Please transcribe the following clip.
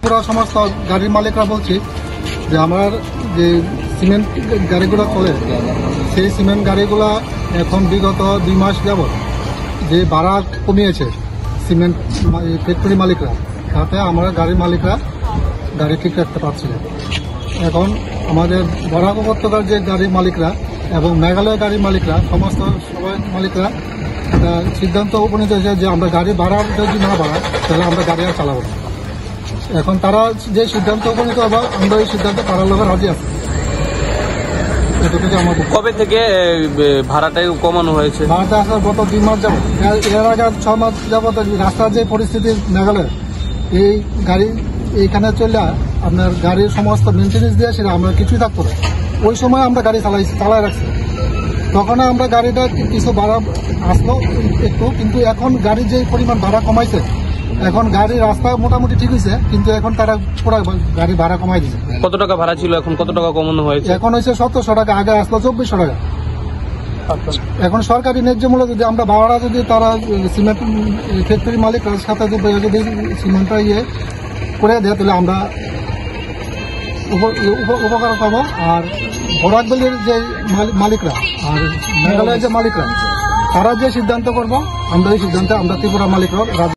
ত্রিপুরা সমস্ত গাড়ির মালিকরা বলছি যে আমার যে সিমেন্ট গাড়িগুলো চলে সেই সিমেন্ট গাড়িগুলা এখন বিগত 2 মাস যাবৎ যে ভাড়া কমিয়েছে সিমেন্ট ফ্যাক্টরি মালিকরা, তাতে আমরা গাড়ির মালিকরা গাড়ি ঠিক রাখতে পারছি না। এখন আমাদের বরাক উপত্যকার যে গাড়ির মালিকরা এবং মেঘালয় গাড়ির মালিকরা সমস্ত সবাই মালিকরা একটা সিদ্ধান্ত উপনীত হয়েছে যে আমরা গাড়ি ভাড়া যদি না বাড়াই তাহলে আমরা গাড়ি আর চালাবো না। এখন তারা যে সিদ্ধান্ত উপনীত হবে আমরা ওই সিদ্ধান্ত তারার লোকের রাজি আছে। কবে থেকে ভাড়াটা কমানো হয়েছে? ভাড়াটা আসার গত 2 মাস যাবত, এর আগে 6 মাস যাবত রাস্তার যে পরিস্থিতি মেঘালয়, এই গাড়ি এইখানে চলে আপনার গাড়ির সমস্ত মেনটেন্যান্স দিয়ে সেটা আমরা কিছুই থাকতো না। ওই সময় আমরা গাড়ি চালাই রাখছি, তখন আমরা গাড়িটা কিছু ভাড়া আসলো একটু, কিন্তু এখন গাড়ির যে পরিমাণ ভাড়া কমাইছে, এখন গাড়ির রাস্তা মোটামুটি ঠিক হয়েছে, কিন্তু এখন তারা পুরো গাড়ি ভাড়া কমাই দিচ্ছে। কত টাকা ভাড়া ছিল, এখন কত টাকা কমানো হয়েছে? এখন হয়েছে 1700 টাকা, আগে আসলো 2400 টাকা। এখন সরকারি ন্যায্য মূল্য যদি আমরা ভাড়া যদি তারা সিমেন্ট ফ্যাক্টরি মালিকের সাথে যদি সিমেন্টটা করে দেয় তাহলে আমরা উপকার পাবো। আর বরাক ভ্যালির যে মালিকরা আর মেঘালয়ের যে মালিকরা তারা যে সিদ্ধান্ত করবো আমরা এই সিদ্ধান্তে আমরা ত্রিপুরা মালিকরা